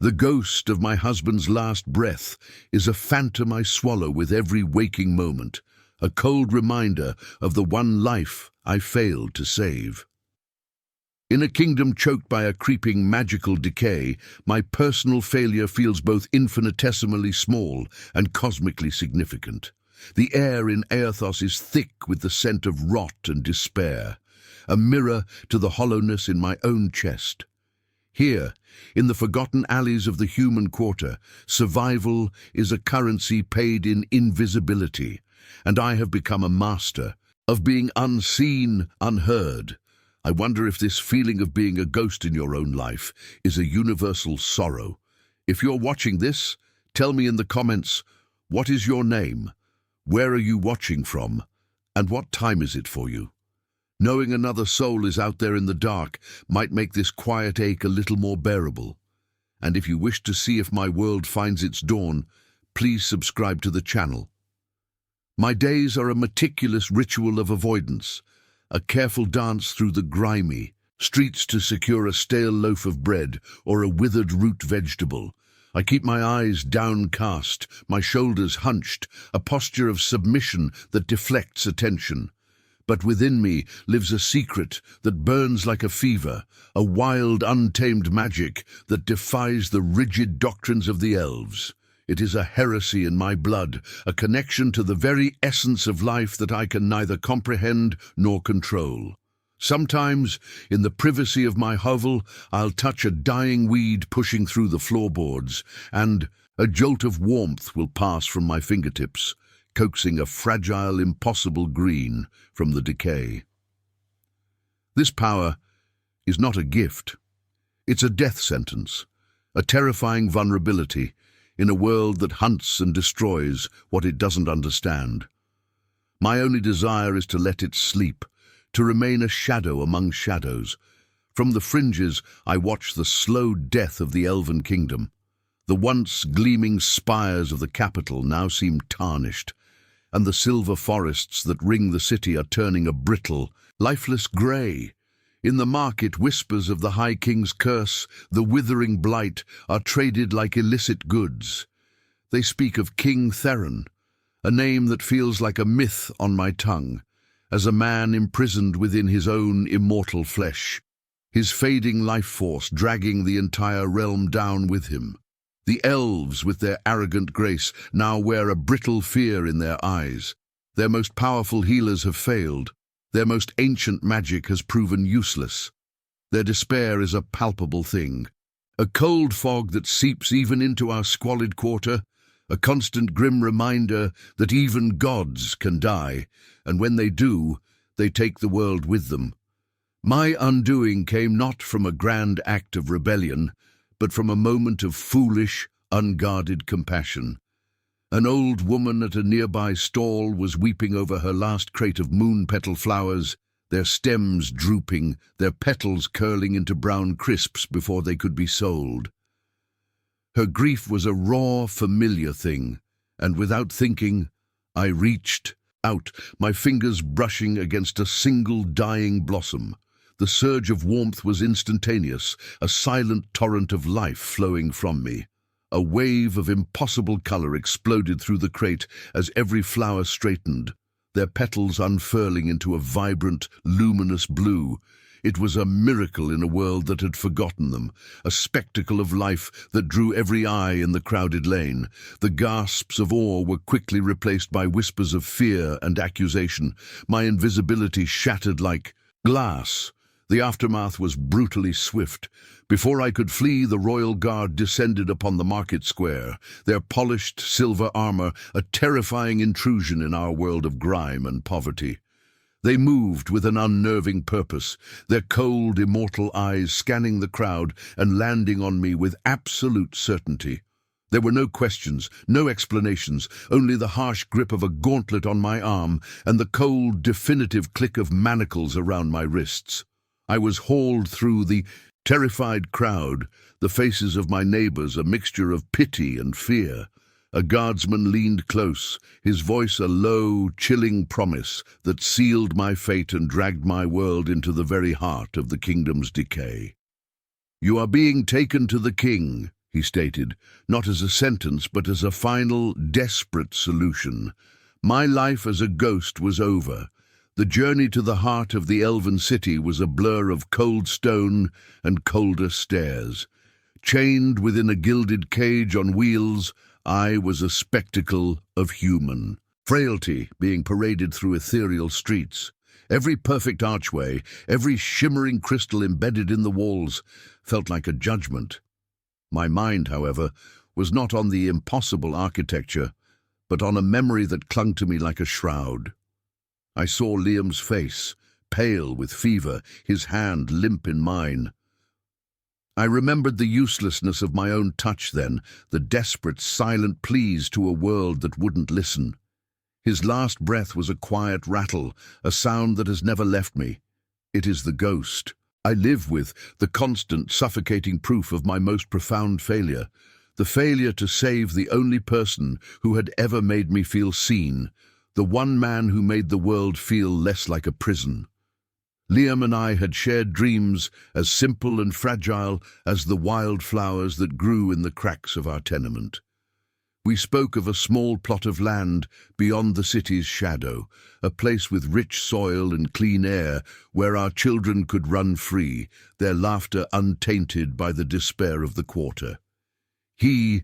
The ghost of my husband's last breath is a phantom I swallow with every waking moment, a cold reminder of the one life I failed to save. In a kingdom choked by a creeping magical decay, my personal failure feels both infinitesimally small and cosmically significant. The air in Aethos is thick with the scent of rot and despair, a mirror to the hollowness in my own chest. Here, in the forgotten alleys of the human quarter, survival is a currency paid in invisibility, and I have become a master of being unseen, unheard. I wonder if this feeling of being a ghost in your own life is a universal sorrow. If you're watching this, tell me in the comments, what is your name? Where are you watching from? And what time is it for you? Knowing another soul is out there in the dark might make this quiet ache a little more bearable. And if you wish to see if my world finds its dawn, please subscribe to the channel. My days are a meticulous ritual of avoidance, a careful dance through the grimy streets to secure a stale loaf of bread or a withered root vegetable. I keep my eyes downcast, my shoulders hunched, a posture of submission that deflects attention. But within me lives a secret that burns like a fever, a wild, untamed magic that defies the rigid doctrines of the elves. It is a heresy in my blood, a connection to the very essence of life that I can neither comprehend nor control. Sometimes, in the privacy of my hovel, I'll touch a dying weed pushing through the floorboards, and a jolt of warmth will pass from my fingertips, coaxing a fragile, impossible green from the decay. This power is not a gift. It's a death sentence, a terrifying vulnerability in a world that hunts and destroys what it doesn't understand. My only desire is to let it sleep, to remain a shadow among shadows. From the fringes, I watch the slow death of the elven kingdom. The once gleaming spires of the capital now seem tarnished, and the silver forests that ring the city are turning a brittle, lifeless grey. In the market, whispers of the High King's curse, the withering blight, are traded like illicit goods. They speak of King Theron, a name that feels like a myth on my tongue, as a man imprisoned within his own immortal flesh, his fading life force dragging the entire realm down with him. The elves, with their arrogant grace, now wear a brittle fear in their eyes. Their most powerful healers have failed. Their most ancient magic has proven useless. Their despair is a palpable thing, a cold fog that seeps even into our squalid quarter, a constant grim reminder that even gods can die, and when they do, they take the world with them. My undoing came not from a grand act of rebellion, but from a moment of foolish, unguarded compassion. An old woman at a nearby stall was weeping over her last crate of moon-petal flowers, their stems drooping, their petals curling into brown crisps before they could be sold. Her grief was a raw, familiar thing, and without thinking, I reached out, my fingers brushing against a single dying blossom. The surge of warmth was instantaneous, a silent torrent of life flowing from me. A wave of impossible color exploded through the crate as every flower straightened, their petals unfurling into a vibrant, luminous blue. It was a miracle in a world that had forgotten them, a spectacle of life that drew every eye in the crowded lane. The gasps of awe were quickly replaced by whispers of fear and accusation. My invisibility shattered like glass. The aftermath was brutally swift. Before I could flee, the royal guard descended upon the market square, their polished silver armor a terrifying intrusion in our world of grime and poverty. They moved with an unnerving purpose, their cold, immortal eyes scanning the crowd and landing on me with absolute certainty. There were no questions, no explanations, only the harsh grip of a gauntlet on my arm and the cold, definitive click of manacles around my wrists. I was hauled through the terrified crowd, the faces of my neighbors a mixture of pity and fear. A guardsman leaned close, his voice a low, chilling promise that sealed my fate and dragged my world into the very heart of the kingdom's decay. "You are being taken to the king," he stated, not as a sentence but as a final, desperate solution. My life as a ghost was over. The journey to the heart of the elven city was a blur of cold stone and colder stairs. Chained within a gilded cage on wheels, I was a spectacle of human frailty being paraded through ethereal streets. Every perfect archway, every shimmering crystal embedded in the walls, felt like a judgment. My mind, however, was not on the impossible architecture, but on a memory that clung to me like a shroud. I saw Liam's face, pale with fever, his hand limp in mine. I remembered the uselessness of my own touch then, the desperate, silent pleas to a world that wouldn't listen. His last breath was a quiet rattle, a sound that has never left me. It is the ghost I live with, the constant, suffocating proof of my most profound failure. The failure to save the only person who had ever made me feel seen, the one man who made the world feel less like a prison. Liam and I had shared dreams as simple and fragile as the wild flowers that grew in the cracks of our tenement. We spoke of a small plot of land beyond the city's shadow, a place with rich soil and clean air where our children could run free, their laughter untainted by the despair of the quarter. He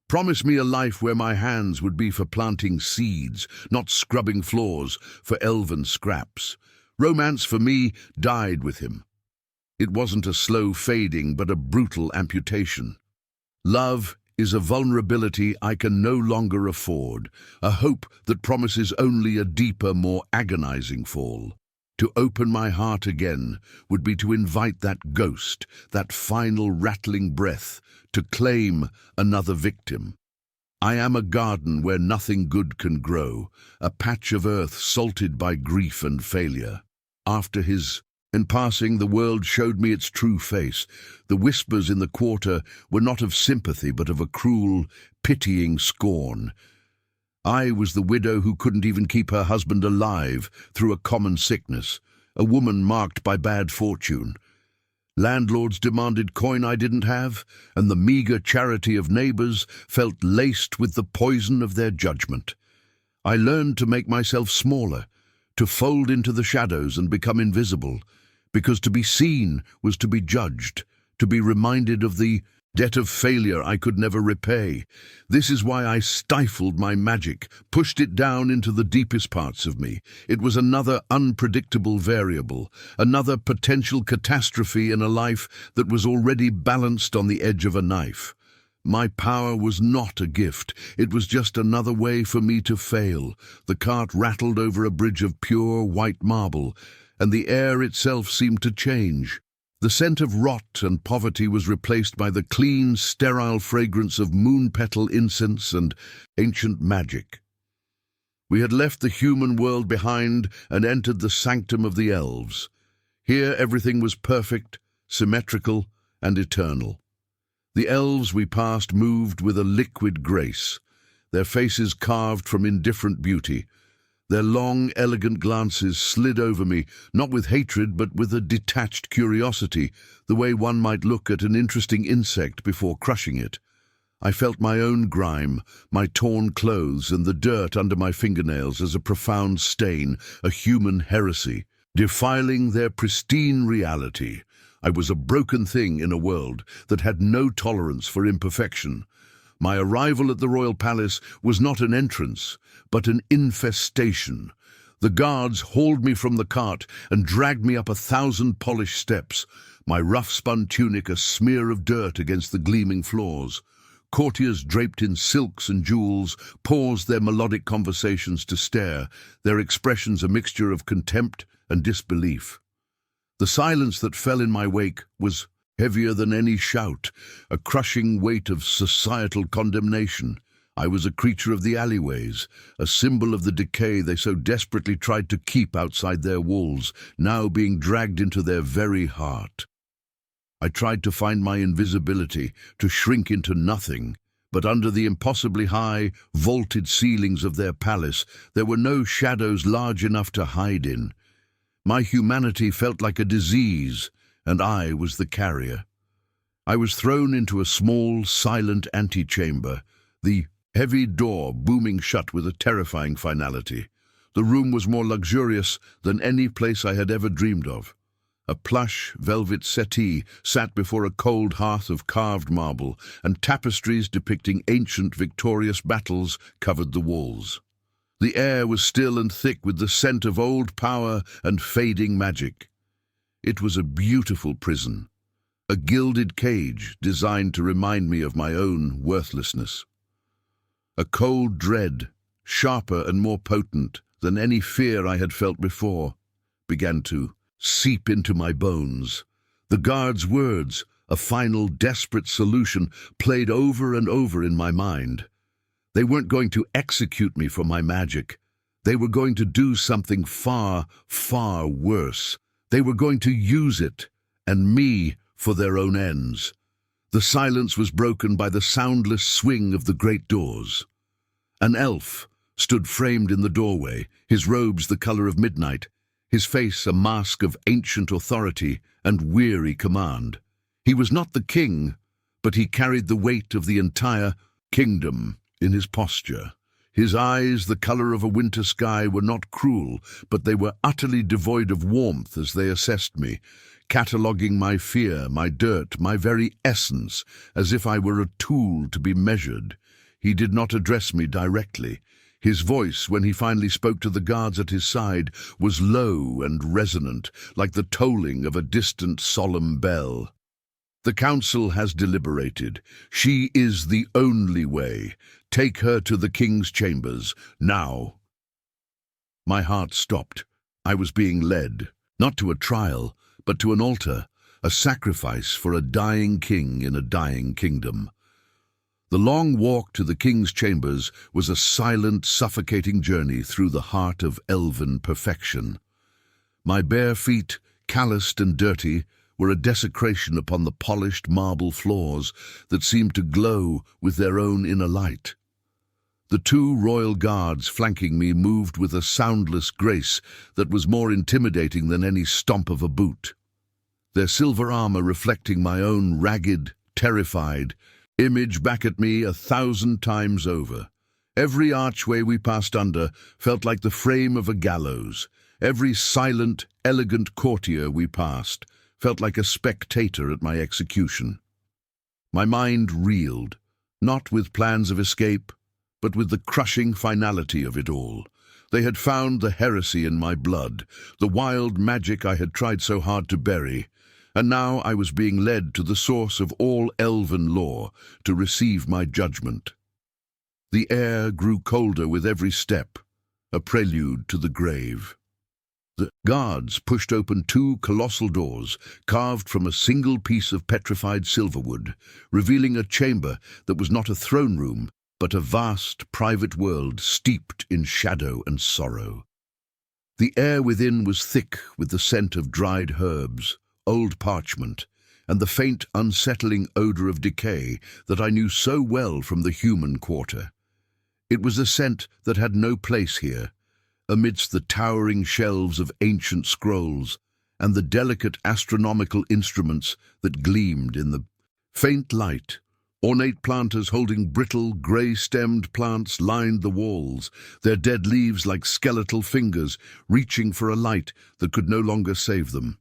promised me a life where my hands would be for planting seeds, not scrubbing floors for elven scraps. Romance for me died with him. It wasn't a slow fading, but a brutal amputation. Love is a vulnerability I can no longer afford, a hope that promises only a deeper, more agonizing fall. To open my heart again would be to invite that ghost, that final rattling breath, to claim another victim. I am a garden where nothing good can grow, a patch of earth salted by grief and failure. After his passing, the world showed me its true face. The whispers in the quarter were not of sympathy, but of a cruel, pitying scorn. I was the widow who couldn't even keep her husband alive through a common sickness, a woman marked by bad fortune. Landlords demanded coin I didn't have, and the meagre charity of neighbors felt laced with the poison of their judgment. I learned to make myself smaller, to fold into the shadows and become invisible, because to be seen was to be judged, to be reminded of the debt of failure I could never repay. This is why I stifled my magic, pushed it down into the deepest parts of me. It was another unpredictable variable, another potential catastrophe in a life that was already balanced on the edge of a knife. My power was not a gift, it was just another way for me to fail. The cart rattled over a bridge of pure white marble, and the air itself seemed to change. The scent of rot and poverty was replaced by the clean, sterile fragrance of moon-petal incense and ancient magic. We had left the human world behind and entered the sanctum of the elves. Here everything was perfect, symmetrical, and eternal. The elves we passed moved with a liquid grace, their faces carved from indifferent beauty. Their long, elegant glances slid over me, not with hatred but with a detached curiosity, the way one might look at an interesting insect before crushing it. I felt my own grime, my torn clothes and the dirt under my fingernails as a profound stain, a human heresy, defiling their pristine reality. I was a broken thing in a world that had no tolerance for imperfection. My arrival at the royal palace was not an entrance, but an infestation. The guards hauled me from the cart and dragged me up 1,000 polished steps, my rough-spun tunic a smear of dirt against the gleaming floors. Courtiers draped in silks and jewels paused their melodic conversations to stare, their expressions a mixture of contempt and disbelief. The silence that fell in my wake was heavier than any shout, a crushing weight of societal condemnation. I was a creature of the alleyways, a symbol of the decay they so desperately tried to keep outside their walls, now being dragged into their very heart. I tried to find my invisibility, to shrink into nothing, but under the impossibly high, vaulted ceilings of their palace, there were no shadows large enough to hide in. My humanity felt like a disease, and I was the carrier. I was thrown into a small, silent antechamber, the heavy door booming shut with a terrifying finality. The room was more luxurious than any place I had ever dreamed of. A plush, velvet settee sat before a cold hearth of carved marble, and tapestries depicting ancient victorious battles covered the walls. The air was still and thick with the scent of old power and fading magic. It was a beautiful prison, a gilded cage designed to remind me of my own worthlessness. A cold dread, sharper and more potent than any fear I had felt before, began to seep into my bones. The guard's words, a final desperate solution, played over and over in my mind. They weren't going to execute me for my magic. They were going to do something far, far worse. They were going to use it, and me, for their own ends. The silence was broken by the soundless swing of the great doors. An elf stood framed in the doorway, his robes the color of midnight, his face a mask of ancient authority and weary command. He was not the king, but he carried the weight of the entire kingdom in his posture. His eyes, the color of a winter sky, were not cruel, but they were utterly devoid of warmth as they assessed me, cataloguing my fear, my dirt, my very essence, as if I were a tool to be measured. He did not address me directly. His voice, when he finally spoke to the guards at his side, was low and resonant, like the tolling of a distant solemn bell. "The council has deliberated. She is the only way. Take her to the king's chambers, now." My heart stopped. I was being led, not to a trial, but to an altar, a sacrifice for a dying king in a dying kingdom. The long walk to the king's chambers was a silent, suffocating journey through the heart of elven perfection. My bare feet, calloused and dirty, were a desecration upon the polished marble floors that seemed to glow with their own inner light. The two royal guards flanking me moved with a soundless grace that was more intimidating than any stomp of a boot. Their silver armor reflecting my own ragged, terrified image back at me 1,000 times over. Every archway we passed under felt like the frame of a gallows. Every silent, elegant courtier we passed felt like a spectator at my execution. My mind reeled, not with plans of escape, but with the crushing finality of it all. They had found the heresy in my blood, the wild magic I had tried so hard to bury, and now I was being led to the source of all elven lore to receive my judgment. The air grew colder with every step, a prelude to the grave. The guards pushed open two colossal doors, carved from a single piece of petrified silverwood, revealing a chamber that was not a throne room, but a vast private world steeped in shadow and sorrow. The air within was thick with the scent of dried herbs, old parchment, and the faint, unsettling odor of decay that I knew so well from the human quarter. It was a scent that had no place here, amidst the towering shelves of ancient scrolls and the delicate astronomical instruments that gleamed in the faint light. Ornate planters holding brittle, grey-stemmed plants lined the walls, their dead leaves like skeletal fingers reaching for a light that could no longer save them.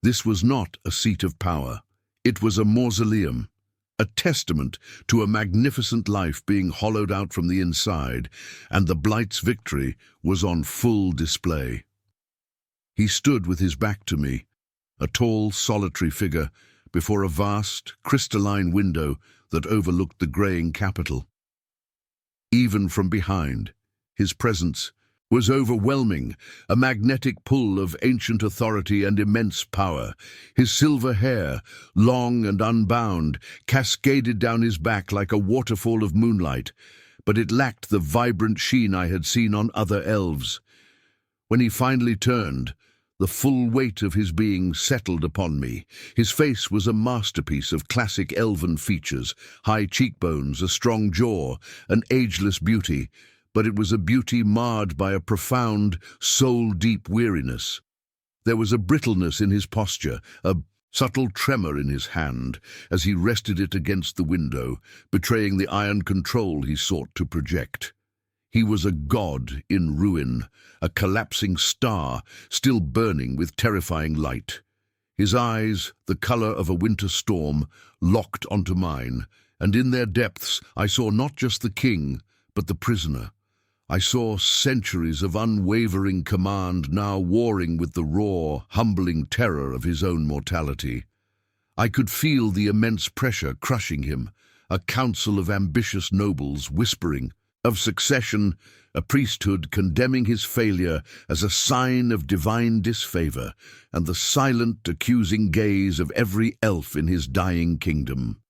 This was not a seat of power. It was a mausoleum, a testament to a magnificent life being hollowed out from the inside, and the Blight's victory was on full display. He stood with his back to me, a tall, solitary figure, before a vast, crystalline window that overlooked the greying capital. Even from behind, his presence was overwhelming, a magnetic pull of ancient authority and immense power. His silver hair, long and unbound, cascaded down his back like a waterfall of moonlight, but it lacked the vibrant sheen I had seen on other elves. When he finally turned, the full weight of his being settled upon me. His face was a masterpiece of classic elven features, high cheekbones, a strong jaw, an ageless beauty, but it was a beauty marred by a profound, soul-deep weariness. There was a brittleness in his posture, a subtle tremor in his hand as he rested it against the window, betraying the iron control he sought to project. He was a god in ruin, a collapsing star still burning with terrifying light. His eyes, the color of a winter storm, locked onto mine, and in their depths I saw not just the king, but the prisoner. I saw centuries of unwavering command now warring with the raw, humbling terror of his own mortality. I could feel the immense pressure crushing him, a council of ambitious nobles whispering of succession, a priesthood condemning his failure as a sign of divine disfavor, and the silent, accusing gaze of every elf in his dying kingdom.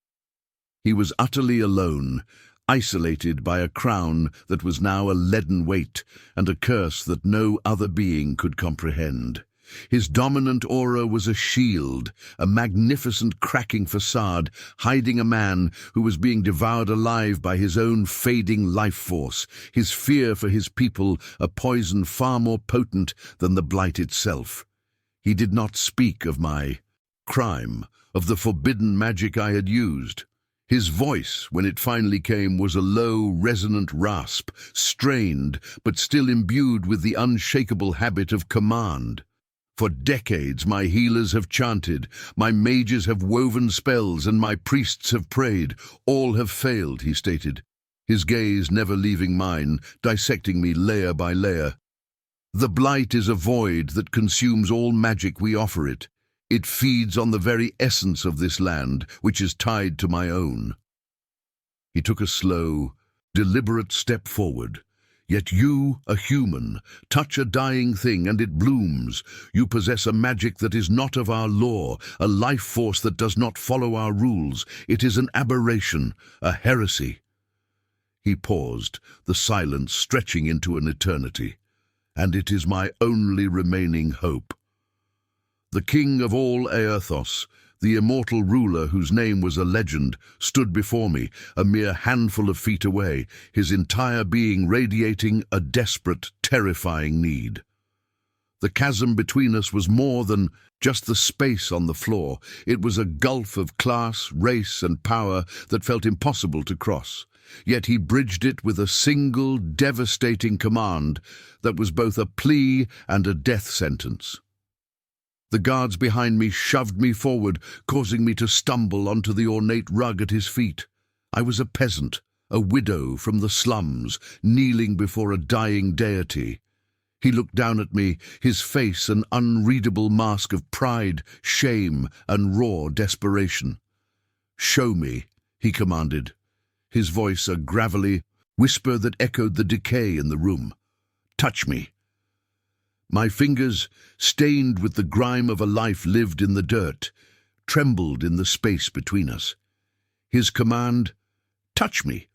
He was utterly alone, isolated by a crown that was now a leaden weight and a curse that no other being could comprehend. His dominant aura was a shield, a magnificent cracking facade hiding a man who was being devoured alive by his own fading life force, his fear for his people a poison far more potent than the blight itself. He did not speak of my crime, of the forbidden magic I had used. His voice, when it finally came, was a low, resonant rasp, strained, but still imbued with the unshakable habit of command. For decades my healers have chanted, my mages have woven spells, and my priests have prayed. All have failed, he stated, his gaze never leaving mine, dissecting me layer by layer. The blight is a void that consumes all magic we offer it. It feeds on the very essence of this land, which is tied to my own. He took a slow, deliberate step forward. Yet you, a human, touch a dying thing and it blooms. You possess a magic that is not of our law, a life force that does not follow our rules. It is an aberration, a heresy. He paused, the silence stretching into an eternity. And it is my only remaining hope. The king of all Aerthos, the immortal ruler whose name was a legend, stood before me, a mere handful of feet away, his entire being radiating a desperate, terrifying need. The chasm between us was more than just the space on the floor. It was a gulf of class, race, and power that felt impossible to cross. Yet he bridged it with a single, devastating command that was both a plea and a death sentence. The guards behind me shoved me forward, causing me to stumble onto the ornate rug at his feet. I was a peasant, a widow from the slums, kneeling before a dying deity. He looked down at me, his face an unreadable mask of pride, shame, and raw desperation. "Show me," he commanded, his voice a gravelly whisper that echoed the decay in the room. "Touch me." My fingers, stained with the grime of a life lived in the dirt, trembled in the space between us. His command, "Touch me,"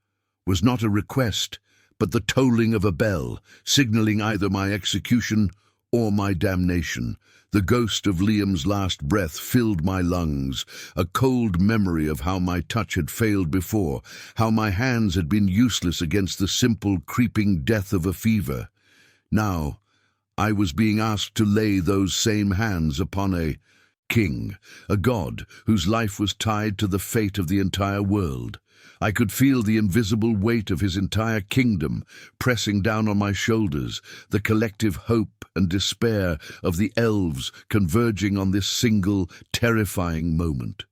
was not a request, but the tolling of a bell, signaling either my execution or my damnation. The ghost of Liam's last breath filled my lungs, a cold memory of how my touch had failed before, how my hands had been useless against the simple, creeping death of a fever. Now, I was being asked to lay those same hands upon a king, a god whose life was tied to the fate of the entire world. I could feel the invisible weight of his entire kingdom pressing down on my shoulders, the collective hope and despair of the elves converging on this single, terrifying moment.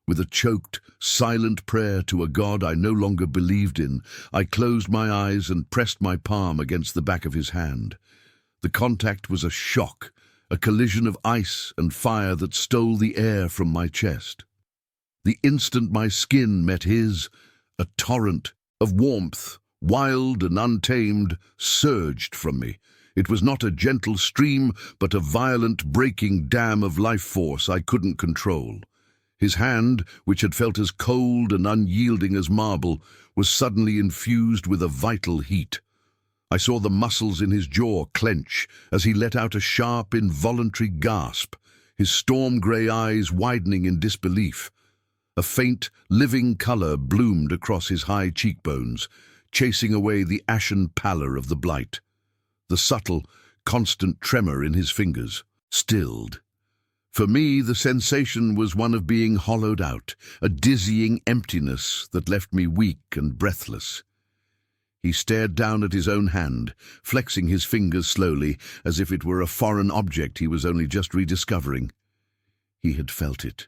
With a choked, silent prayer to a god I no longer believed in, I closed my eyes and pressed my palm against the back of his hand. The contact was a shock, a collision of ice and fire that stole the air from my chest. The instant my skin met his, a torrent of warmth, wild and untamed, surged from me. It was not a gentle stream, but a violent, breaking dam of life force I couldn't control. His hand, which had felt as cold and unyielding as marble, was suddenly infused with a vital heat. I saw the muscles in his jaw clench as he let out a sharp, involuntary gasp, his storm-grey eyes widening in disbelief. A faint, living colour bloomed across his high cheekbones, chasing away the ashen pallor of the blight. The subtle, constant tremor in his fingers stilled. For me, the sensation was one of being hollowed out, a dizzying emptiness that left me weak and breathless. He stared down at his own hand, flexing his fingers slowly, as if it were a foreign object he was only just rediscovering. He had felt it.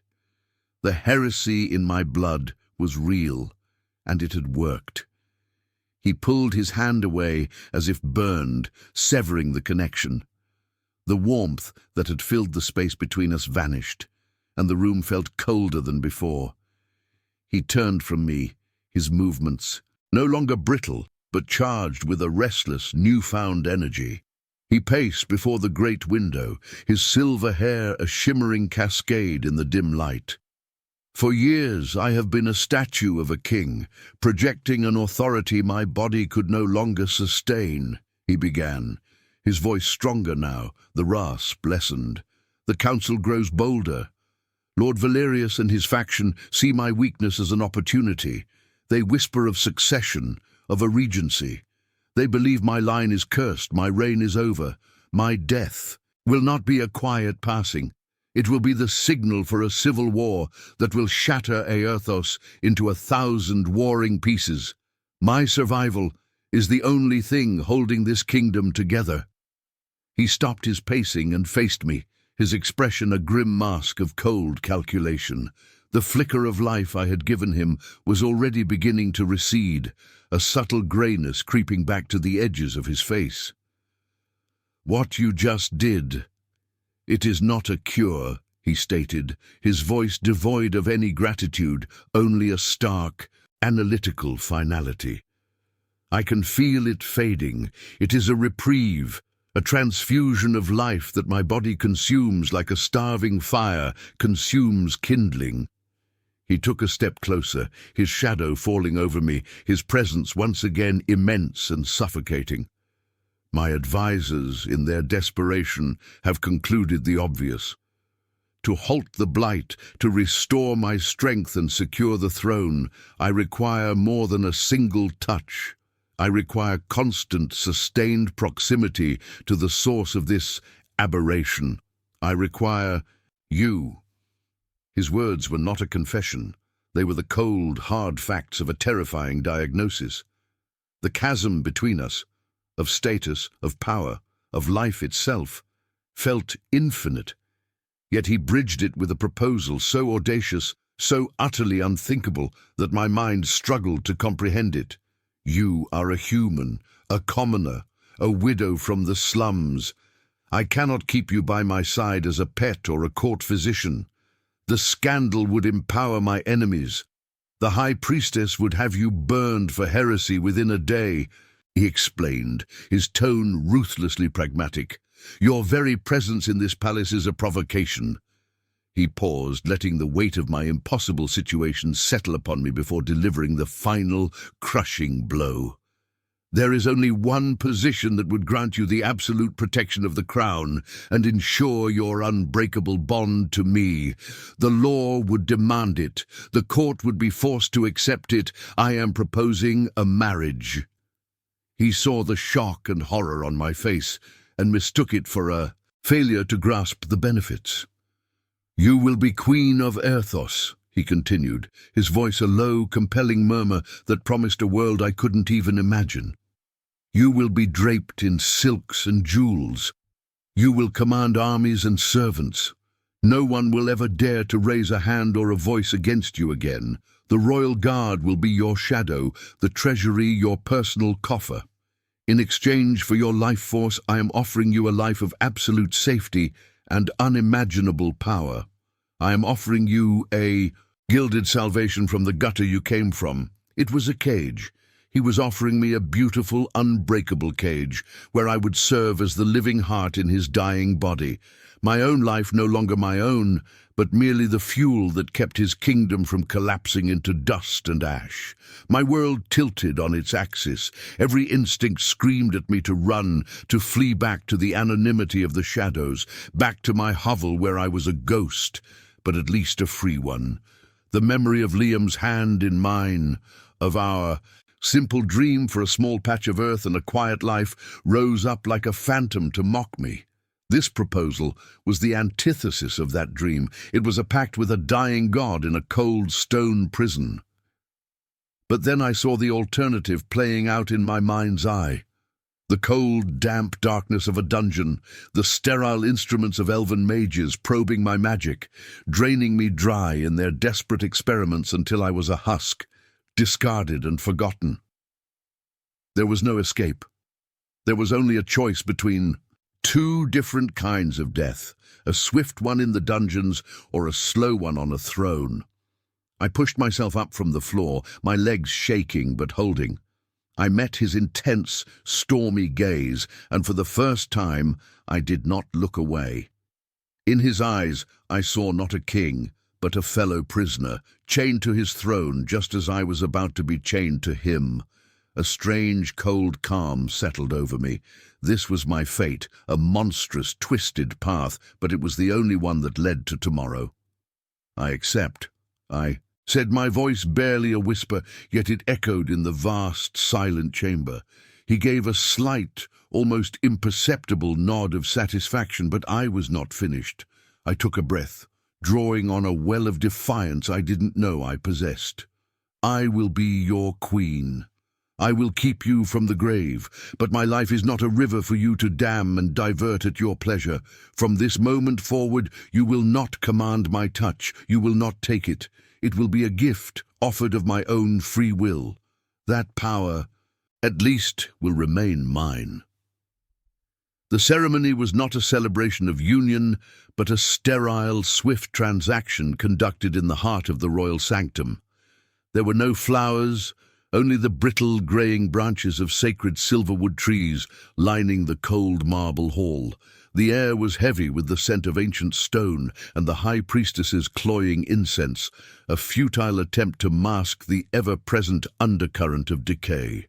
The heresy in my blood was real, and it had worked. He pulled his hand away as if burned, severing the connection. The warmth that had filled the space between us vanished, and the room felt colder than before. He turned from me, his movements no longer brittle, but charged with a restless, newfound energy. He paced before the great window, his silver hair a shimmering cascade in the dim light. For years I have been a statue of a king, projecting an authority my body could no longer sustain, he began, his voice stronger now, the rasp lessened. The council grows bolder. Lord Valerius and his faction see my weakness as an opportunity. They whisper of succession, of a regency. They believe my line is cursed, my reign is over. My death will not be a quiet passing. It will be the signal for a civil war that will shatter Earthos into 1,000 warring pieces. My survival is the only thing holding this kingdom together. He stopped his pacing and faced me, his expression a grim mask of cold calculation. The flicker of life I had given him was already beginning to recede, a subtle greyness creeping back to the edges of his face. "What you just did, it is not a cure," he stated, his voice devoid of any gratitude, only a stark, analytical finality. "I can feel it fading. It is a reprieve, a transfusion of life that my body consumes like a starving fire consumes kindling." He took a step closer, his shadow falling over me, his presence once again immense and suffocating. "My advisors, in their desperation, have concluded the obvious. To halt the blight, to restore my strength and secure the throne, I require more than a single touch. I require constant, sustained proximity to the source of this aberration. I require you." His words were not a confession. They were the cold, hard facts of a terrifying diagnosis. The chasm between us, of status, of power, of life itself, felt infinite. Yet he bridged it with a proposal so audacious, so utterly unthinkable, that my mind struggled to comprehend it. "You are a human, a commoner, a widow from the slums. I cannot keep you by my side as a pet or a court physician. The scandal would empower my enemies. The high priestess would have you burned for heresy within a day," he explained, his tone ruthlessly pragmatic. "Your very presence in this palace is a provocation." He paused, letting the weight of my impossible situation settle upon me before delivering the final, crushing blow. "There is only one position that would grant you the absolute protection of the crown and ensure your unbreakable bond to me. The law would demand it. The court would be forced to accept it. I am proposing a marriage." He saw the shock and horror on my face and mistook it for a failure to grasp the benefits. "You will be Queen of Earthos," he continued, his voice a low, compelling murmur that promised a world I couldn't even imagine. "You will be draped in silks and jewels. You will command armies and servants. No one will ever dare to raise a hand or a voice against you again. The royal guard will be your shadow, the treasury your personal coffer. In exchange for your life force, I am offering you a life of absolute safety and unimaginable power. I am offering you a gilded salvation from the gutter you came from. It was a cage. He was offering me a beautiful, unbreakable cage, where I would serve as the living heart in his dying body. My own life no longer my own, but merely the fuel that kept his kingdom from collapsing into dust and ash. My world tilted on its axis. Every instinct screamed at me to run, to flee back to the anonymity of the shadows, back to my hovel where I was a ghost, but at least a free one. The memory of Liam's hand in mine, of our simple dream for a small patch of earth and a quiet life, rose up like a phantom to mock me. This proposal was the antithesis of that dream. It was a pact with a dying god in a cold stone prison. But then I saw the alternative playing out in my mind's eye. The cold, damp darkness of a dungeon, the sterile instruments of elven mages probing my magic, draining me dry in their desperate experiments until I was a husk, discarded and forgotten. There was no escape. There was only a choice between two different kinds of death, a swift one in the dungeons or a slow one on a throne. I pushed myself up from the floor, my legs shaking but holding. I met his intense, stormy gaze, and for the first time I did not look away. In his eyes I saw not a king, but a fellow prisoner, chained to his throne just as I was about to be chained to him. A strange, cold calm settled over me. This was my fate, a monstrous, twisted path, but it was the only one that led to tomorrow. I accept, I said, my voice barely a whisper, yet it echoed in the vast, silent chamber. He gave a slight, almost imperceptible nod of satisfaction, but I was not finished. I took a breath, drawing on a well of defiance I didn't know I possessed. I will be your queen. I will keep you from the grave, but my life is not a river for you to dam and divert at your pleasure. From this moment forward, you will not command my touch. You will not take it. It will be a gift offered of my own free will. That power, at least, will remain mine. The ceremony was not a celebration of union, but a sterile, swift transaction conducted in the heart of the royal sanctum. There were no flowers, only the brittle, greying branches of sacred silverwood trees lining the cold marble hall. The air was heavy with the scent of ancient stone and the high priestess's cloying incense, a futile attempt to mask the ever-present undercurrent of decay.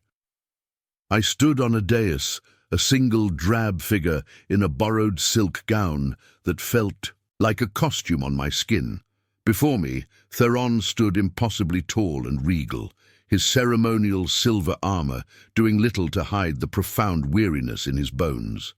I stood on a dais, a single drab figure in a borrowed silk gown that felt like a costume on my skin. Before me, Theron stood impossibly tall and regal, his ceremonial silver armor doing little to hide the profound weariness in his bones.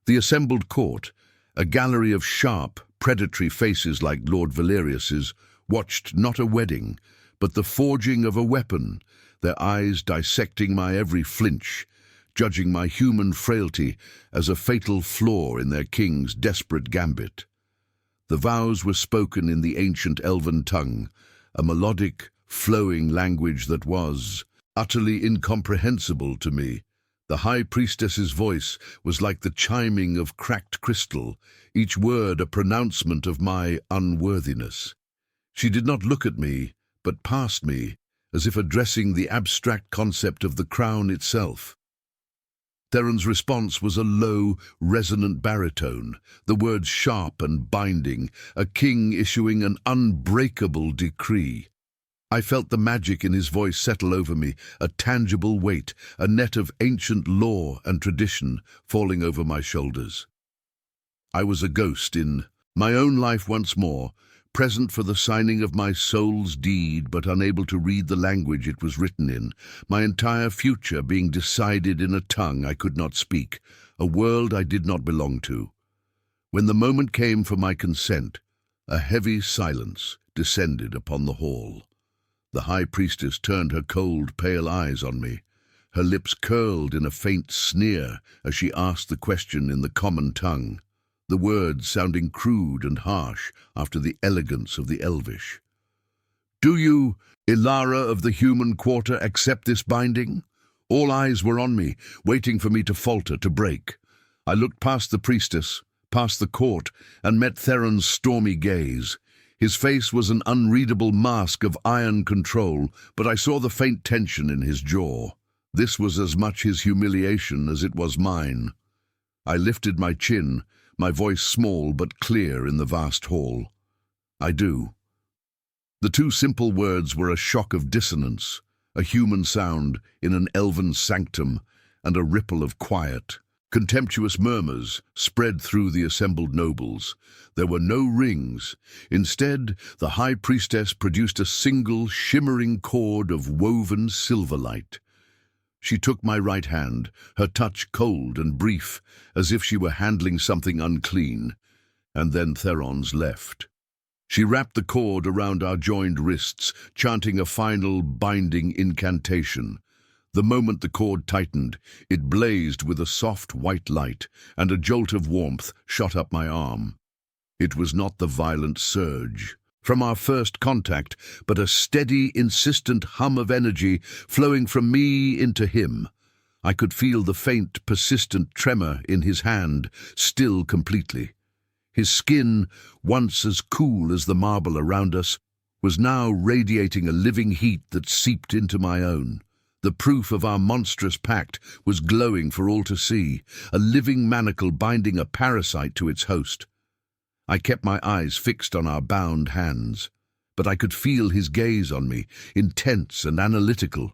The assembled court, a gallery of sharp, predatory faces like Lord Valerius's, watched not a wedding, but the forging of a weapon, their eyes dissecting my every flinch, judging my human frailty as a fatal flaw in their king's desperate gambit. The vows were spoken in the ancient elven tongue, a melodic, flowing language that was utterly incomprehensible to me. The high priestess's voice was like the chiming of cracked crystal, each word a pronouncement of my unworthiness. She did not look at me, but past me, as if addressing the abstract concept of the crown itself. Theron's response was a low, resonant baritone, the words sharp and binding, a king issuing an unbreakable decree. I felt the magic in his voice settle over me, a tangible weight, a net of ancient law and tradition falling over my shoulders. I was a ghost in my own life once more, present for the signing of my soul's deed but unable to read the language it was written in, my entire future being decided in a tongue I could not speak, a world I did not belong to. When the moment came for my consent, a heavy silence descended upon the hall. The high priestess turned her cold, pale eyes on me. Her lips curled in a faint sneer as she asked the question in the common tongue, the words sounding crude and harsh after the elegance of the Elvish. "Do you, Ilara of the human quarter, accept this binding?" All eyes were on me, waiting for me to falter, to break. I looked past the priestess, past the court, and met Theron's stormy gaze. His face was an unreadable mask of iron control, but I saw the faint tension in his jaw. This was as much his humiliation as it was mine. I lifted my chin, my voice small but clear in the vast hall. "I do." The two simple words were a shock of dissonance, a human sound in an elven sanctum, and a ripple of quiet. Contemptuous murmurs spread through the assembled nobles. There were no rings. Instead, the high priestess produced a single shimmering cord of woven silver light. She took my right hand, her touch cold and brief, as if she were handling something unclean, and then Theron's left. She wrapped the cord around our joined wrists, chanting a final, binding incantation. The moment the cord tightened, it blazed with a soft white light, and a jolt of warmth shot up my arm. It was not the violent surge from our first contact, but a steady, insistent hum of energy flowing from me into him. I could feel the faint, persistent tremor in his hand, still completely. His skin, once as cool as the marble around us, was now radiating a living heat that seeped into my own. The proof of our monstrous pact was glowing for all to see, a living manacle binding a parasite to its host. I kept my eyes fixed on our bound hands, but I could feel his gaze on me, intense and analytical.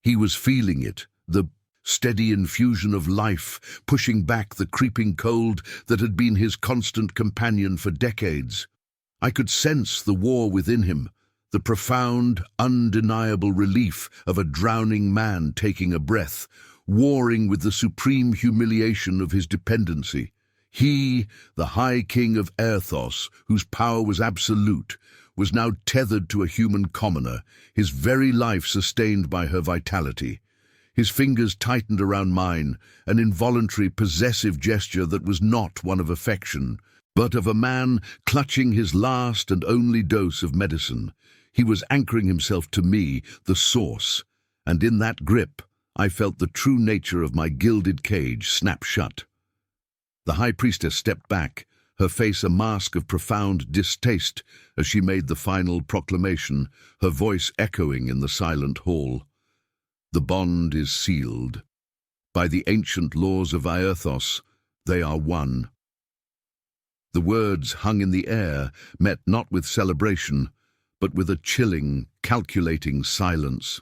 He was feeling it, the steady infusion of life, pushing back the creeping cold that had been his constant companion for decades. I could sense the war within him, the profound, undeniable relief of a drowning man taking a breath, warring with the supreme humiliation of his dependency. He, the High King of Aerthos, whose power was absolute, was now tethered to a human commoner, his very life sustained by her vitality. His fingers tightened around mine, an involuntary, possessive gesture that was not one of affection, but of a man clutching his last and only dose of medicine. He was anchoring himself to me, the source, and in that grip I felt the true nature of my gilded cage snap shut. The High Priestess stepped back, her face a mask of profound distaste as she made the final proclamation, her voice echoing in the silent hall. The bond is sealed. By the ancient laws of Aerthos, they are one. The words hung in the air, met not with celebration, but with a chilling, calculating silence.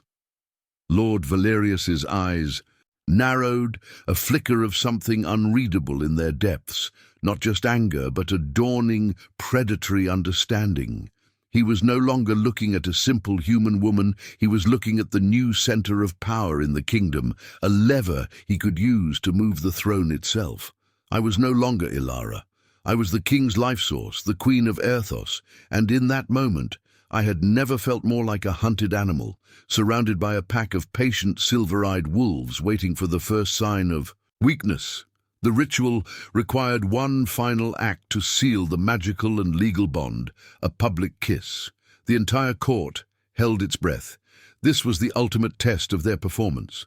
Lord Valerius's eyes narrowed, a flicker of something unreadable in their depths, not just anger, but a dawning, predatory understanding. He was no longer looking at a simple human woman, he was looking at the new center of power in the kingdom, a lever he could use to move the throne itself. I was no longer Ilara. I was the king's life source, the queen of Aerthos, and in that moment, I had never felt more like a hunted animal, surrounded by a pack of patient silver-eyed wolves waiting for the first sign of weakness. The ritual required one final act to seal the magical and legal bond, a public kiss. The entire court held its breath. This was the ultimate test of their performance.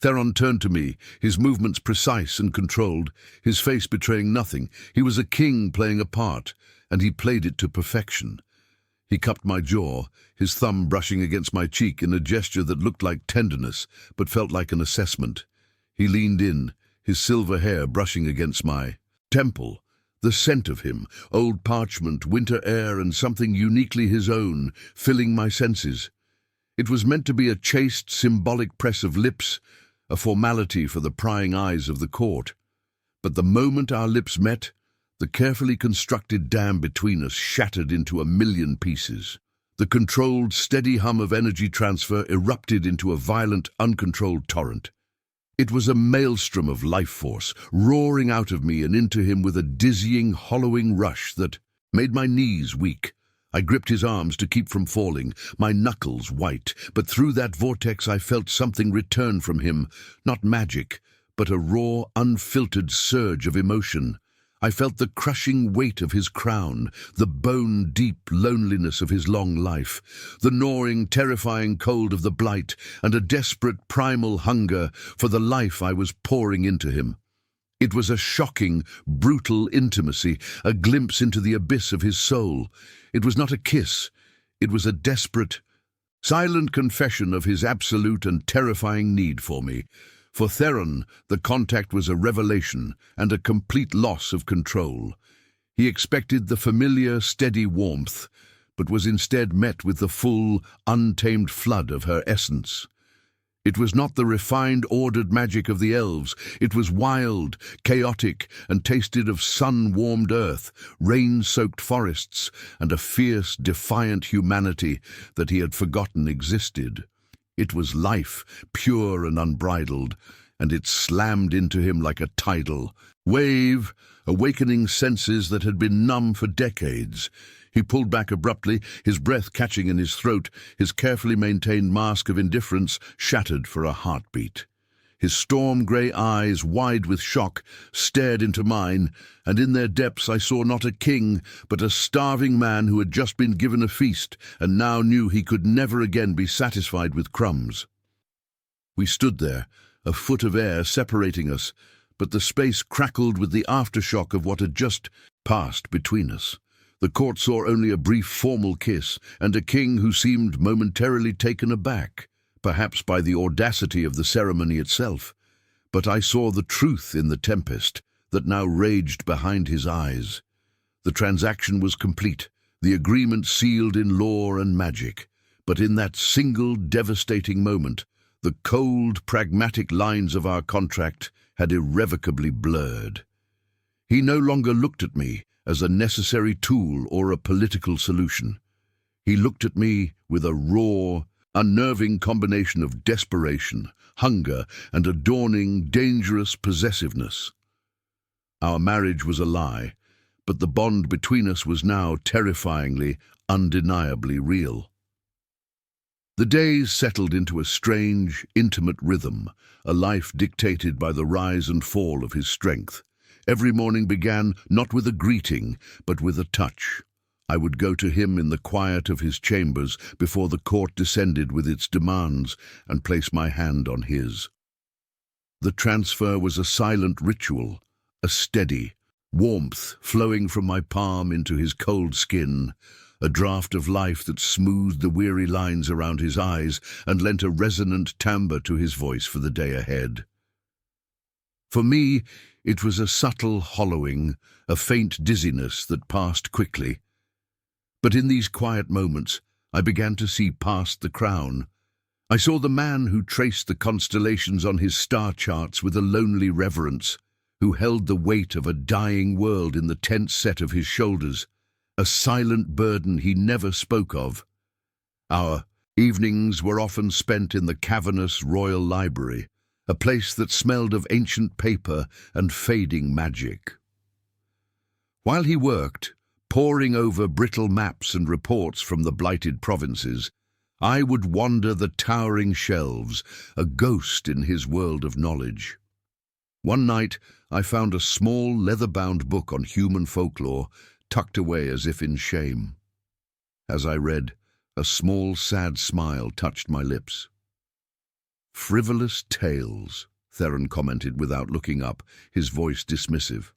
Theron turned to me, his movements precise and controlled, his face betraying nothing. He was a king playing a part, and he played it to perfection. He cupped my jaw, his thumb brushing against my cheek in a gesture that looked like tenderness, but felt like an assessment. He leaned in, his silver hair brushing against my temple. The scent of him, old parchment, winter air, and something uniquely his own, filling my senses. It was meant to be a chaste, symbolic press of lips, a formality for the prying eyes of the court. But the moment our lips met, the carefully constructed dam between us shattered into a million pieces. The controlled, steady hum of energy transfer erupted into a violent, uncontrolled torrent. It was a maelstrom of life force, roaring out of me and into him with a dizzying, hollowing rush that made my knees weak. I gripped his arms to keep from falling, my knuckles white, but through that vortex I felt something return from him, not magic, but a raw, unfiltered surge of emotion. I felt the crushing weight of his crown, the bone-deep loneliness of his long life, the gnawing, terrifying cold of the blight, and a desperate primal hunger for the life I was pouring into him. It was a shocking, brutal intimacy, a glimpse into the abyss of his soul. It was not a kiss, it was a desperate, silent confession of his absolute and terrifying need for me. For Theron, the contact was a revelation and a complete loss of control. He expected the familiar, steady warmth, but was instead met with the full, untamed flood of her essence. It was not the refined, ordered magic of the elves. It was wild, chaotic, and tasted of sun-warmed earth, rain-soaked forests, and a fierce, defiant humanity that he had forgotten existed. It was life, pure and unbridled, and it slammed into him like a tidal wave, awakening senses that had been numb for decades. He pulled back abruptly, his breath catching in his throat, his carefully maintained mask of indifference shattered for a heartbeat. His storm-grey eyes, wide with shock, stared into mine, and in their depths I saw not a king, but a starving man who had just been given a feast and now knew he could never again be satisfied with crumbs. We stood there, a foot of air separating us, but the space crackled with the aftershock of what had just passed between us. The court saw only a brief formal kiss, and a king who seemed momentarily taken aback, perhaps by the audacity of the ceremony itself. But I saw the truth in the tempest that now raged behind his eyes. The transaction was complete, the agreement sealed in law and magic, but in that single devastating moment, the cold, pragmatic lines of our contract had irrevocably blurred. He no longer looked at me as a necessary tool or a political solution. He looked at me with a raw, unnerving combination of desperation, hunger, and a dawning, dangerous possessiveness. Our marriage was a lie, but the bond between us was now terrifyingly, undeniably real. The days settled into a strange, intimate rhythm, a life dictated by the rise and fall of his strength. Every morning began not with a greeting, but with a touch. I would go to him in the quiet of his chambers before the court descended with its demands and place my hand on his. The transfer was a silent ritual, a steady warmth flowing from my palm into his cold skin, a draught of life that smoothed the weary lines around his eyes and lent a resonant timbre to his voice for the day ahead. For me, it was a subtle hollowing, a faint dizziness that passed quickly. But in these quiet moments, I began to see past the crown. I saw the man who traced the constellations on his star charts with a lonely reverence, who held the weight of a dying world in the tense set of his shoulders, a silent burden he never spoke of. Our evenings were often spent in the cavernous royal library, a place that smelled of ancient paper and fading magic. While he worked, poring over brittle maps and reports from the blighted provinces, I would wander the towering shelves, a ghost in his world of knowledge. One night, I found a small leather-bound book on human folklore, tucked away as if in shame. As I read, a small, sad smile touched my lips. "Frivolous tales," Theron commented without looking up, his voice dismissive.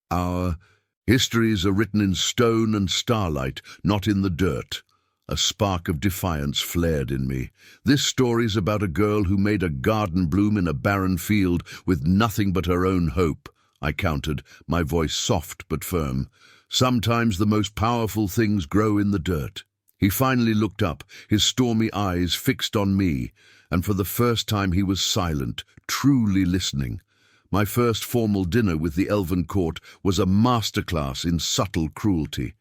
"Our histories are written in stone and starlight, not in the dirt." A spark of defiance flared in me. "This story's about a girl who made a garden bloom in a barren field with nothing but her own hope," I countered, my voice soft but firm. "Sometimes the most powerful things grow in the dirt." He finally looked up, his stormy eyes fixed on me, and for the first time he was silent, truly listening. My first formal dinner with the Elven court was a masterclass in subtle cruelty.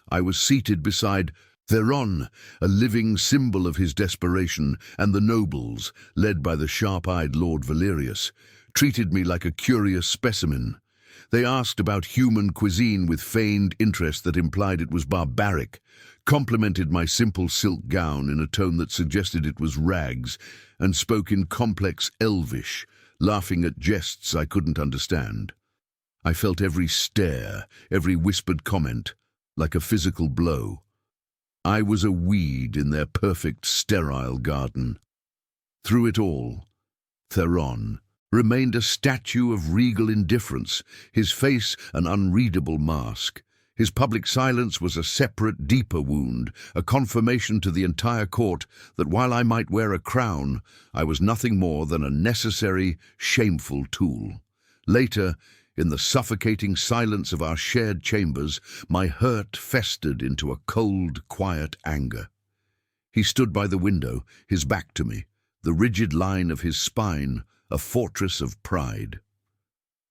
I was seated beside Theron, a living symbol of his desperation, and the nobles, led by the sharp-eyed Lord Valerius, treated me like a curious specimen. They asked about human cuisine with feigned interest that implied it was barbaric, complimented my simple silk gown in a tone that suggested it was rags, and spoke in complex Elvish, laughing at jests I couldn't understand. I felt every stare, every whispered comment, like a physical blow. I was a weed in their perfect, sterile garden. Through it all, Theron remained a statue of regal indifference, his face an unreadable mask. His public silence was a separate, deeper wound, a confirmation to the entire court that while I might wear a crown, I was nothing more than a necessary, shameful tool. Later, in the suffocating silence of our shared chambers, my hurt festered into a cold, quiet anger. He stood by the window, his back to me, the rigid line of his spine a fortress of pride.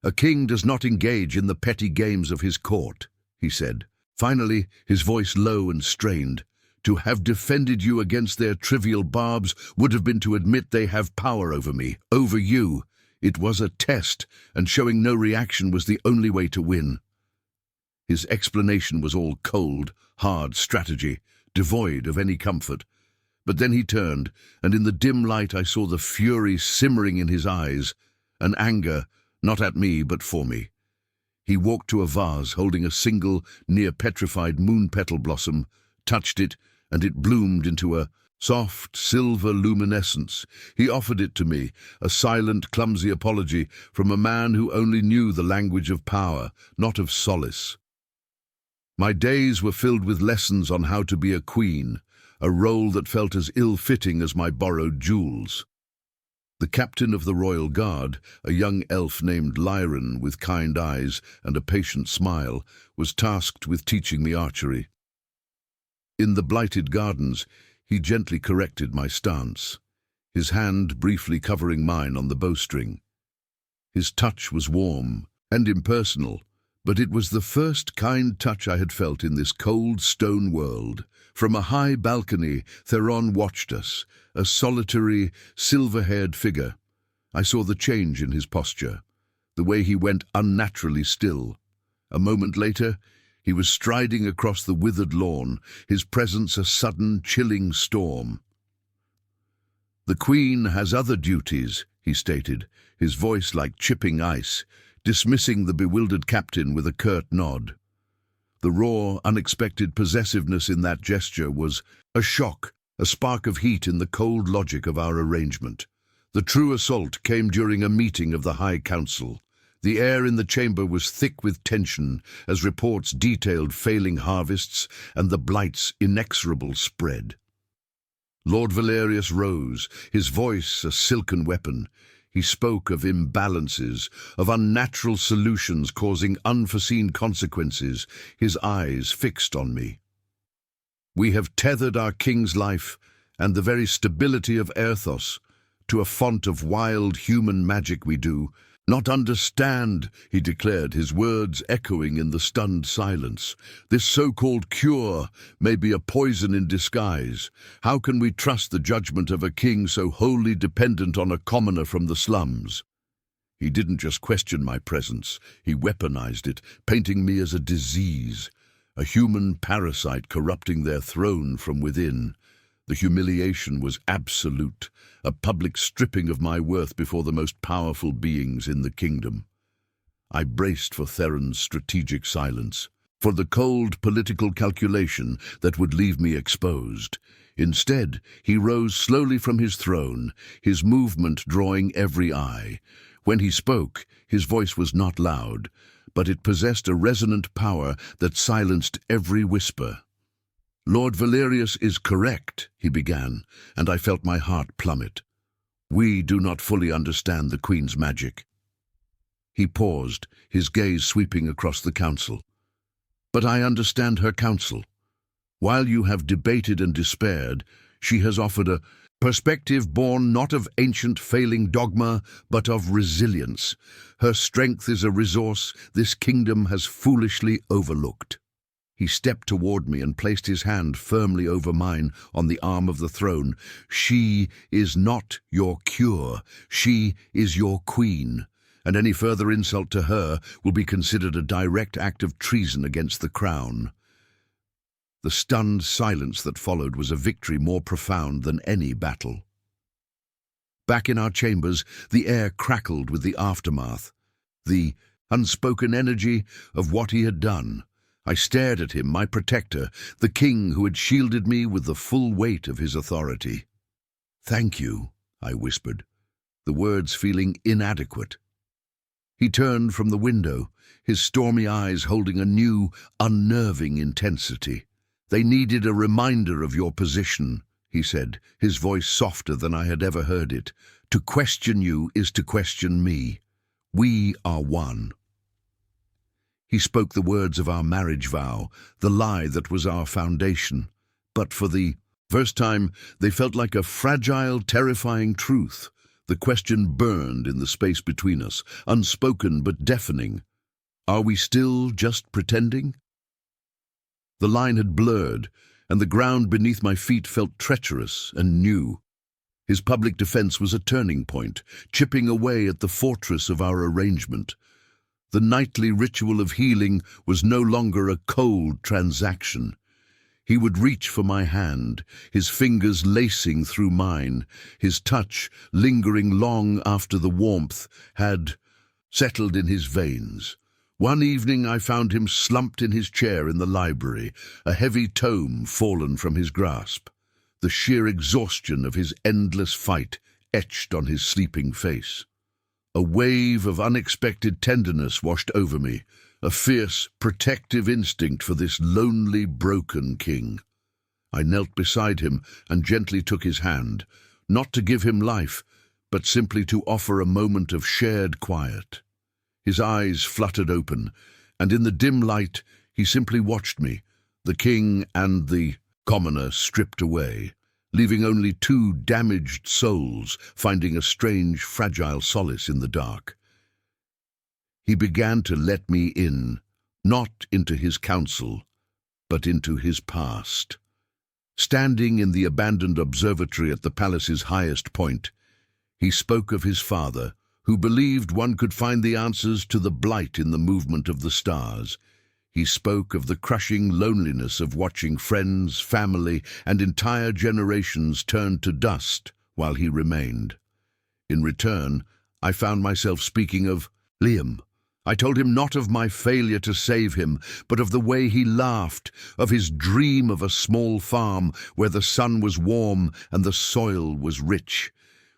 "A king does not engage in the petty games of his court," he said. Finally, his voice low and strained. To have defended you against their trivial barbs would have been to admit they have power over me, over you. It was a test, and showing no reaction was the only way to win. His explanation was all cold, hard strategy, devoid of any comfort. But then he turned, and in the dim light I saw the fury simmering in his eyes, an anger, not at me, but for me. He walked to a vase holding a single, near-petrified moon-petal blossom, touched it, and it bloomed into a soft, silver luminescence. He offered it to me, a silent, clumsy apology from a man who only knew the language of power, not of solace. My days were filled with lessons on how to be a queen, a role that felt as ill-fitting as my borrowed jewels. The captain of the royal guard, a young elf named Lyron with kind eyes and a patient smile, was tasked with teaching me archery. In the blighted gardens, he gently corrected my stance, his hand briefly covering mine on the bowstring. His touch was warm and impersonal, but it was the first kind touch I had felt in this cold stone world. From a high balcony, Theron watched us, a solitary, silver-haired figure. I saw the change in his posture, the way he went unnaturally still. A moment later, he was striding across the withered lawn, his presence a sudden, chilling storm. "The Queen has other duties," he stated, his voice like chipping ice, dismissing the bewildered captain with a curt nod. The raw, unexpected possessiveness in that gesture was a shock, a spark of heat in the cold logic of our arrangement. The true assault came during a meeting of the High Council. The air in the chamber was thick with tension as reports detailed failing harvests and the blight's inexorable spread. Lord Valerius rose, his voice a silken weapon. He spoke of imbalances, of unnatural solutions causing unforeseen consequences, his eyes fixed on me. "We have tethered our king's life and the very stability of Erthos to a font of wild human magic we do not understand," he declared, his words echoing in the stunned silence. "This so-called cure may be a poison in disguise. How can we trust the judgment of a king so wholly dependent on a commoner from the slums?" He didn't just question my presence, he weaponized it, painting me as a disease, a human parasite corrupting their throne from within. The humiliation was absolute, a public stripping of my worth before the most powerful beings in the kingdom. I braced for Theron's strategic silence, for the cold political calculation that would leave me exposed. Instead, he rose slowly from his throne, his movement drawing every eye. When he spoke, his voice was not loud, but it possessed a resonant power that silenced every whisper. "Lord Valerius is correct," he began, and I felt my heart plummet. "We do not fully understand the Queen's magic." He paused, his gaze sweeping across the council. "But I understand her counsel. While you have debated and despaired, she has offered a perspective born not of ancient failing dogma, but of resilience. Her strength is a resource this kingdom has foolishly overlooked." He stepped toward me and placed his hand firmly over mine on the arm of the throne. "She is not your cure. She is your queen, and any further insult to her will be considered a direct act of treason against the crown." The stunned silence that followed was a victory more profound than any battle. Back in our chambers, the air crackled with the aftermath, the unspoken energy of what he had done. I stared at him, my protector, the king who had shielded me with the full weight of his authority. "Thank you," I whispered, the words feeling inadequate. He turned from the window, his stormy eyes holding a new, unnerving intensity. "They needed a reminder of your position," he said, his voice softer than I had ever heard it. "To question you is to question me. We are one." He spoke the words of our marriage vow, the lie that was our foundation. But for the first time, they felt like a fragile, terrifying truth. The question burned in the space between us, unspoken but deafening. Are we still just pretending? The line had blurred, and the ground beneath my feet felt treacherous and new. His public defense was a turning point, chipping away at the fortress of our arrangement. The nightly ritual of healing was no longer a cold transaction. He would reach for my hand, his fingers lacing through mine, his touch lingering long after the warmth had settled in his veins. One evening I found him slumped in his chair in the library, a heavy tome fallen from his grasp. The sheer exhaustion of his endless fight etched on his sleeping face. A wave of unexpected tenderness washed over me, a fierce, protective instinct for this lonely, broken king. I knelt beside him and gently took his hand, not to give him life, but simply to offer a moment of shared quiet. His eyes fluttered open, and in the dim light he simply watched me, the king and the commoner stripped away, leaving only two damaged souls finding a strange, fragile solace in the dark. He began to let me in, not into his council, but into his past. Standing in the abandoned observatory at the palace's highest point, he spoke of his father, who believed one could find the answers to the blight in the movement of the stars. He spoke of the crushing loneliness of watching friends, family, and entire generations turn to dust while he remained. In return, I found myself speaking of Liam. I told him not of my failure to save him, but of the way he laughed, of his dream of a small farm where the sun was warm and the soil was rich.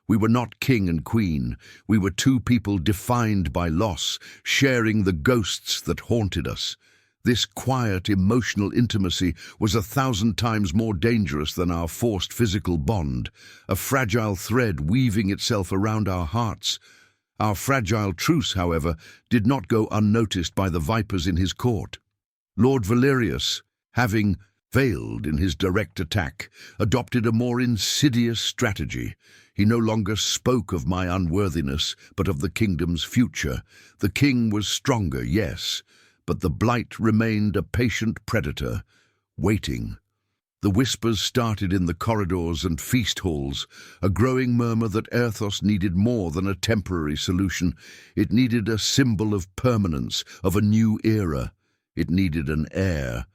We were not king and queen. We were two people defined by loss, sharing the ghosts that haunted us. This quiet, emotional intimacy was 1,000 times more dangerous than our forced physical bond, a fragile thread weaving itself around our hearts. Our fragile truce, however, did not go unnoticed by the vipers in his court. Lord Valerius, having failed in his direct attack, adopted a more insidious strategy. He no longer spoke of my unworthiness, but of the kingdom's future. The king was stronger, yes, but the blight remained a patient predator, waiting. The whispers started in the corridors and feast halls, a growing murmur that Erthos needed more than a temporary solution. It needed a symbol of permanence, of a new era. It needed an heir.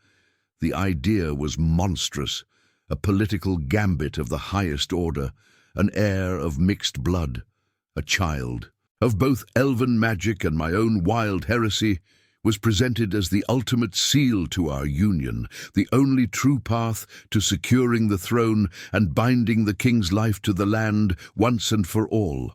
The idea was monstrous, a political gambit of the highest order, an heir of mixed blood, a child. Of both elven magic and my own wild heresy, was presented as the ultimate seal to our union, the only true path to securing the throne and binding the king's life to the land once and for all.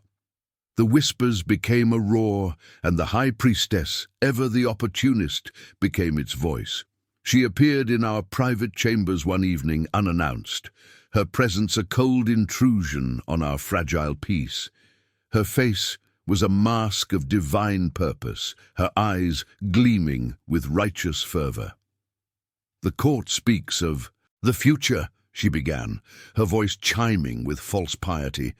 The whispers became a roar, and the high priestess, ever the opportunist, became its voice. She appeared in our private chambers one evening unannounced, her presence a cold intrusion on our fragile peace. Her face was a mask of divine purpose, her eyes gleaming with righteous fervor. "The court speaks of the future," she began, her voice chiming with false piety.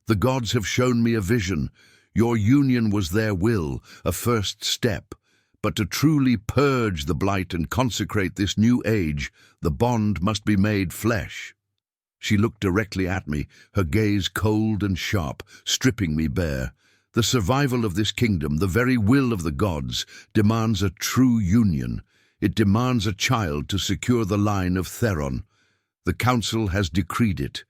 "The gods have shown me a vision. Your union was their will, a first step. But to truly purge the blight and consecrate this new age, the bond must be made flesh." She looked directly at me, her gaze cold and sharp, stripping me bare. "The survival of this kingdom, the very will of the gods, demands a true union. It demands a child to secure the line of Theron. The council has decreed it.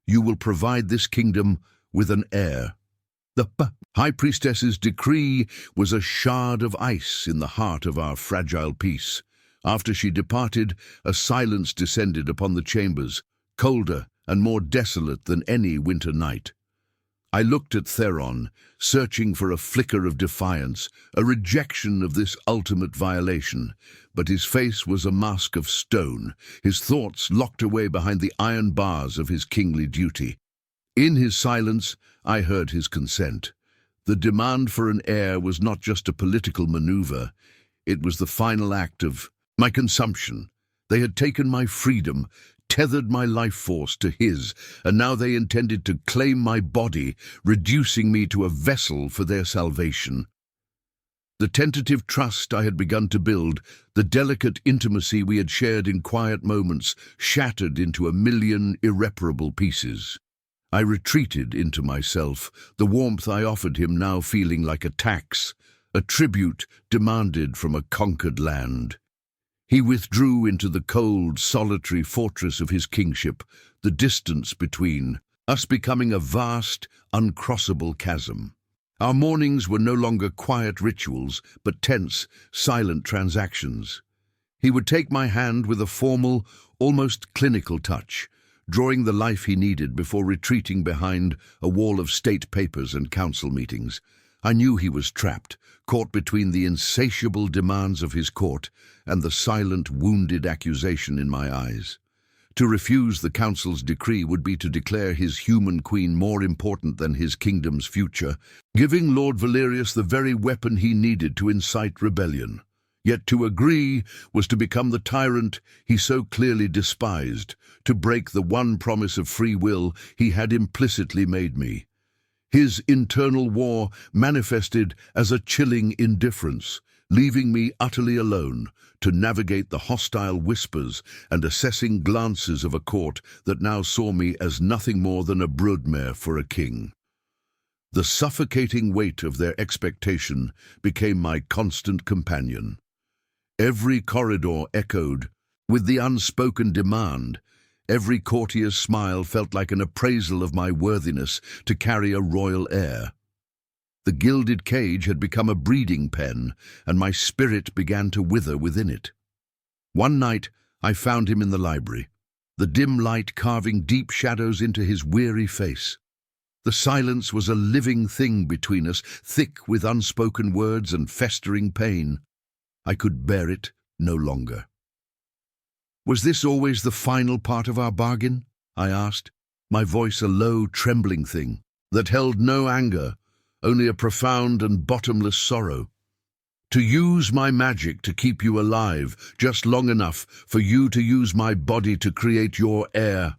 You will provide this kingdom with an heir." The High Priestess's decree was a shard of ice in the heart of our fragile peace. After she departed, a silence descended upon the chambers, colder and more desolate than any winter night. I looked at Theron, searching for a flicker of defiance, a rejection of this ultimate violation, but his face was a mask of stone, his thoughts locked away behind the iron bars of his kingly duty. In his silence, I heard his consent. The demand for an heir was not just a political maneuver, it was the final act of my consumption. They had taken my freedom, tethered my life force to his, and now they intended to claim my body, reducing me to a vessel for their salvation. The tentative trust I had begun to build, the delicate intimacy we had shared in quiet moments, shattered into a million irreparable pieces. I retreated into myself, the warmth I offered him now feeling like a tax, a tribute demanded from a conquered land. He withdrew into the cold, solitary fortress of his kingship, the distance between us becoming a vast, uncrossable chasm. Our mornings were no longer quiet rituals, but tense, silent transactions. He would take my hand with a formal, almost clinical touch, drawing the life he needed before retreating behind a wall of state papers and council meetings. I knew he was trapped, caught between the insatiable demands of his court and the silent, wounded accusation in my eyes. To refuse the council's decree would be to declare his human queen more important than his kingdom's future, giving Lord Valerius the very weapon he needed to incite rebellion. Yet to agree was to become the tyrant he so clearly despised, to break the one promise of free will he had implicitly made me. His internal war manifested as a chilling indifference, leaving me utterly alone to navigate the hostile whispers and assessing glances of a court that now saw me as nothing more than a broodmare for a king. The suffocating weight of their expectation became my constant companion. Every corridor echoed with the unspoken demand. Every courtier's smile felt like an appraisal of my worthiness to carry a royal heir. The gilded cage had become a breeding pen, and my spirit began to wither within it. One night I found him in the library, the dim light carving deep shadows into his weary face. The silence was a living thing between us, thick with unspoken words and festering pain. I could bear it no longer. "Was this always the final part of our bargain?" I asked, my voice a low, trembling thing that held no anger, only a profound and bottomless sorrow. "To use my magic to keep you alive, just long enough for you to use my body to create your heir.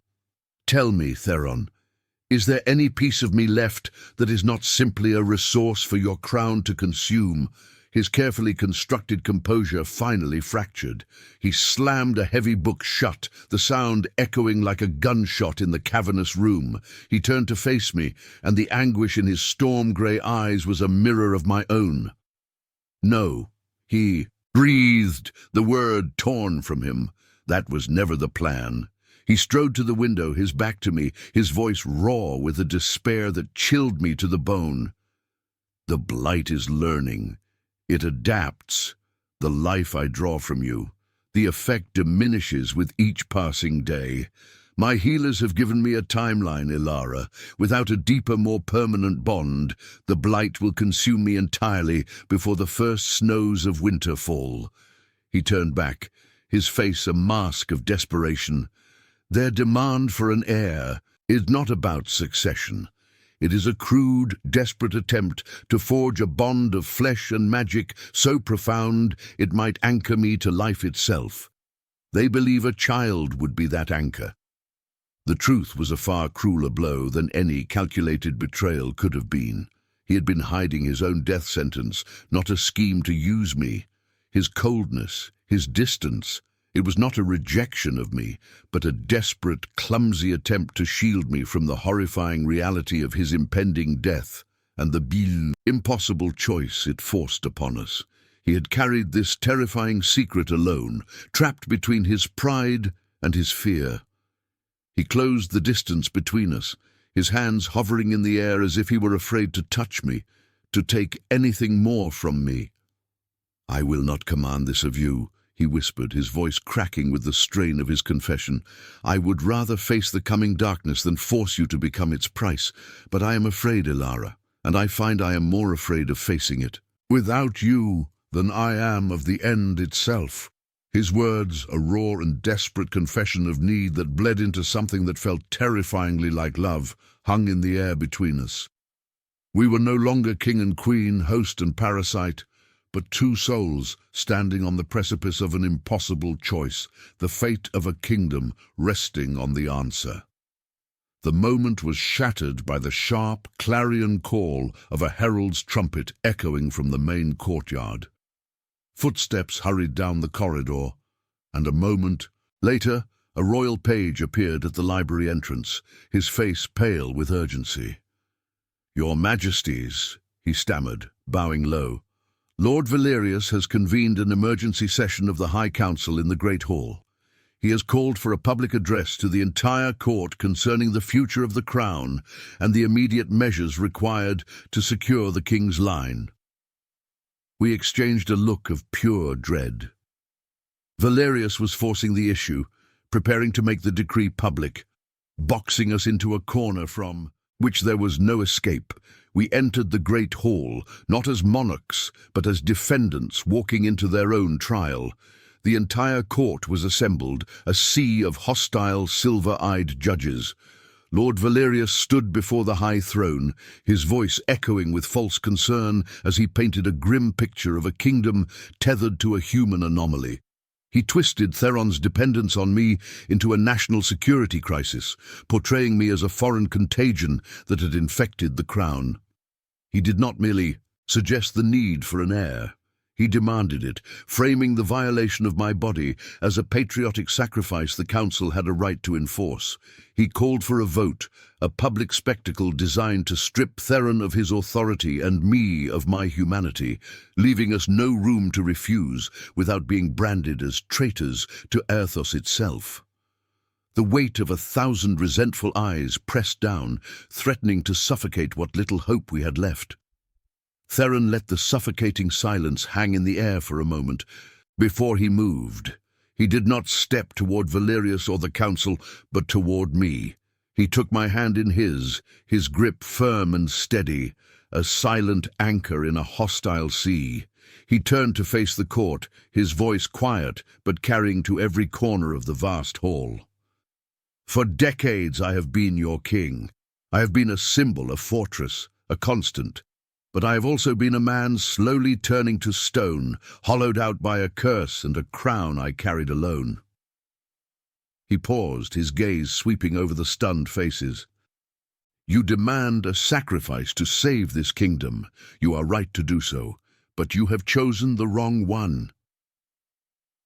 Tell me, Theron, is there any piece of me left that is not simply a resource for your crown to consume?" His carefully constructed composure finally fractured. He slammed a heavy book shut, the sound echoing like a gunshot in the cavernous room. He turned to face me, and the anguish in his storm-grey eyes was a mirror of my own. "No," he breathed, the word torn from him. That was never the plan. He strode to the window, his back to me, his voice raw with a despair that chilled me to the bone. "The blight is learning. It adapts. The life I draw from you, the effect diminishes with each passing day. My healers have given me a timeline, Ilara. Without a deeper, more permanent bond, the blight will consume me entirely before the first snows of winter fall." He turned back, his face a mask of desperation. "Their demand for an heir is not about succession. It is a crude, desperate attempt to forge a bond of flesh and magic so profound it might anchor me to life itself. They believe a child would be that anchor." The truth was a far crueler blow than any calculated betrayal could have been. He had been hiding his own death sentence, not a scheme to use me. His coldness, his distance, it was not a rejection of me, but a desperate, clumsy attempt to shield me from the horrifying reality of his impending death and the impossible choice it forced upon us. He had carried this terrifying secret alone, trapped between his pride and his fear. He closed the distance between us, his hands hovering in the air as if he were afraid to touch me, to take anything more from me. "I will not command this of you," he whispered, his voice cracking with the strain of his confession. "I would rather face the coming darkness than force you to become its price. But I am afraid, Ilara, and I find I am more afraid of facing it without you than I am of the end itself." His words, a raw and desperate confession of need that bled into something that felt terrifyingly like love, hung in the air between us. We were no longer king and queen, host and parasite, but two souls standing on the precipice of an impossible choice, the fate of a kingdom resting on the answer. The moment was shattered by the sharp, clarion call of a herald's trumpet echoing from the main courtyard. Footsteps hurried down the corridor, and a moment later, a royal page appeared at the library entrance, his face pale with urgency. "Your Majesties," he stammered, bowing low, "Lord Valerius has convened an emergency session of the High Council in the Great Hall. He has called for a public address to the entire court concerning the future of the crown and the immediate measures required to secure the king's line." We exchanged a look of pure dread. Valerius was forcing the issue, preparing to make the decree public, boxing us into a corner from which there was no escape. We entered the great hall, not as monarchs, but as defendants walking into their own trial. The entire court was assembled, a sea of hostile, silver-eyed judges. Lord Valerius stood before the high throne, his voice echoing with false concern as he painted a grim picture of a kingdom tethered to a human anomaly. He twisted Theron's dependence on me into a national security crisis, portraying me as a foreign contagion that had infected the crown. He did not merely suggest the need for an heir. He demanded it, framing the violation of my body as a patriotic sacrifice the council had a right to enforce. He called for a vote, a public spectacle designed to strip Theron of his authority and me of my humanity, leaving us no room to refuse without being branded as traitors to Aerthos itself. The weight of 1,000 resentful eyes pressed down, threatening to suffocate what little hope we had left. Theron let the suffocating silence hang in the air for a moment before he moved. He did not step toward Valerius or the council, but toward me. He took my hand in his grip firm and steady, a silent anchor in a hostile sea. He turned to face the court, his voice quiet but carrying to every corner of the vast hall. "For decades I have been your king. I have been a symbol, a fortress, a constant. But I have also been a man slowly turning to stone, hollowed out by a curse and a crown I carried alone." He paused, his gaze sweeping over the stunned faces. "You demand a sacrifice to save this kingdom. You are right to do so, but you have chosen the wrong one."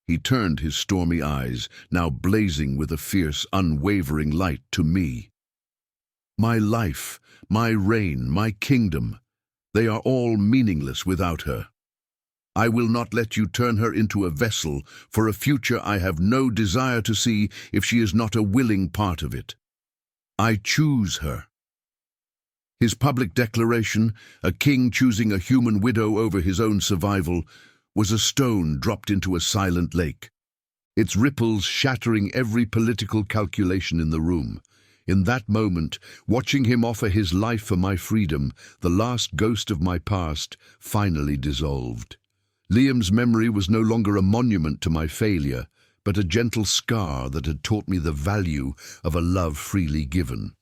He turned his stormy eyes, now blazing with a fierce, unwavering light, to me. "My life, my reign, my kingdom, they are all meaningless without her. I will not let you turn her into a vessel for a future I have no desire to see if she is not a willing part of it. I choose her." His public declaration, a king choosing a human widow over his own survival, was a stone dropped into a silent lake, its ripples shattering every political calculation in the room. In that moment, watching him offer his life for my freedom, the last ghost of my past finally dissolved. Liam's memory was no longer a monument to my failure, but a gentle scar that had taught me the value of a love freely given.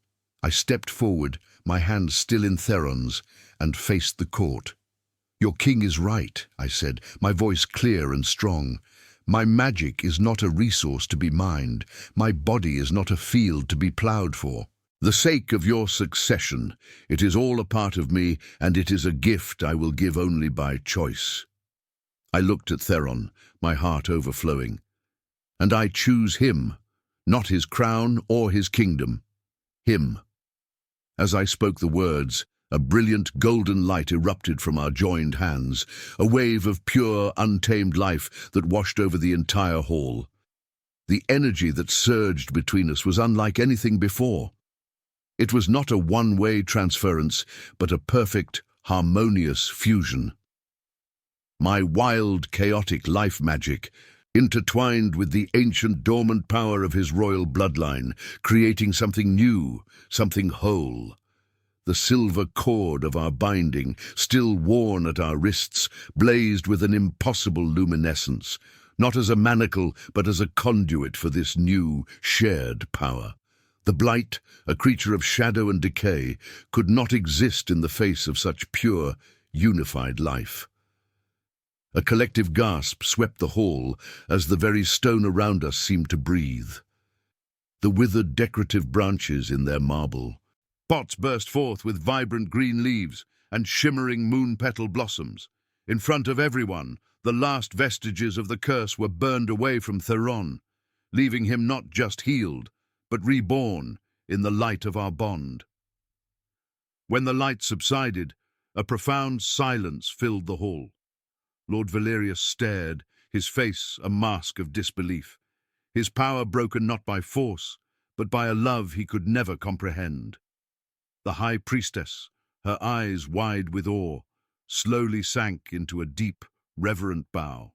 I stepped forward, my hand still in Theron's, and faced the court. "Your king is right," I said, my voice clear and strong. "My magic is not a resource to be mined. My body is not a field to be ploughed for. The sake of your succession, it is all a part of me, and it is a gift I will give only by choice." I looked at Theron, my heart overflowing. "And I choose him, not his crown or his kingdom. Him." As I spoke the words, a brilliant golden light erupted from our joined hands, a wave of pure, untamed life that washed over the entire hall. The energy that surged between us was unlike anything before. It was not a one-way transference, but a perfect, harmonious fusion. My wild, chaotic life magic intertwined with the ancient dormant power of his royal bloodline, creating something new, something whole. The silver cord of our binding, still worn at our wrists, blazed with an impossible luminescence, not as a manacle, but as a conduit for this new, shared power. The Blight, a creature of shadow and decay, could not exist in the face of such pure, unified life. A collective gasp swept the hall as the very stone around us seemed to breathe. the withered decorative branches in their marble. Pots burst forth with vibrant green leaves and shimmering moon-petal blossoms. In front of everyone, the last vestiges of the curse were burned away from Theron, leaving him not just healed, but reborn in the light of our bond. When the light subsided, a profound silence filled the hall. Lord Valerius stared, his face a mask of disbelief, his power broken not by force, but by a love he could never comprehend. The high priestess, her eyes wide with awe, slowly sank into a deep, reverent bow.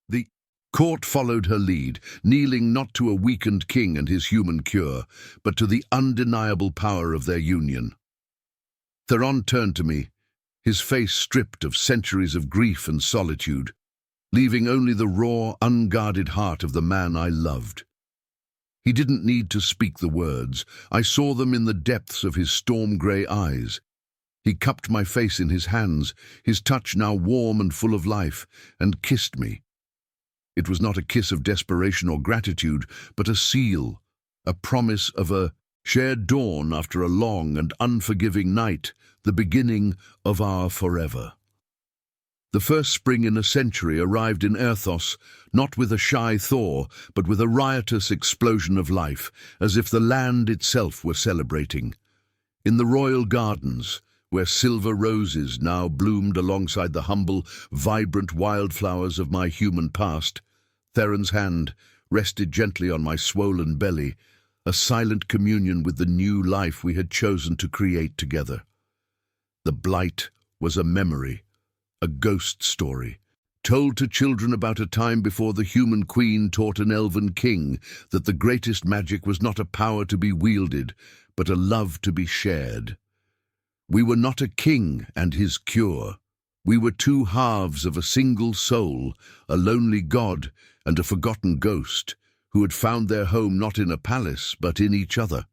The court followed her lead, kneeling not to a weakened king and his human cure, but to the undeniable power of their union. Theron turned to me, his face stripped of centuries of grief and solitude, leaving only the raw, unguarded heart of the man I loved. He didn't need to speak the words. I saw them in the depths of his storm-grey eyes. He cupped my face in his hands, his touch now warm and full of life, and kissed me. It was not a kiss of desperation or gratitude, but a seal, a promise of a shared dawn after a long and unforgiving night, the beginning of our forever. The first spring in a century arrived in Erthos, not with a shy thaw, but with a riotous explosion of life, as if the land itself were celebrating. In the royal gardens, where silver roses now bloomed alongside the humble, vibrant wildflowers of my human past, Theron's hand rested gently on my swollen belly, a silent communion with the new life we had chosen to create together. The blight was a memory, a ghost story, told to children about a time before the human queen taught an elven king that the greatest magic was not a power to be wielded, but a love to be shared. We were not a king and his cure. We were two halves of a single soul, a lonely god and a forgotten ghost, who had found their home not in a palace, but in each other.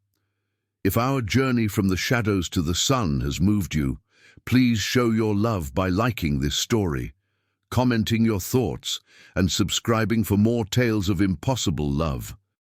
If our journey from the shadows to the sun has moved you, please show your love by liking this story, commenting your thoughts, and subscribing for more tales of impossible love.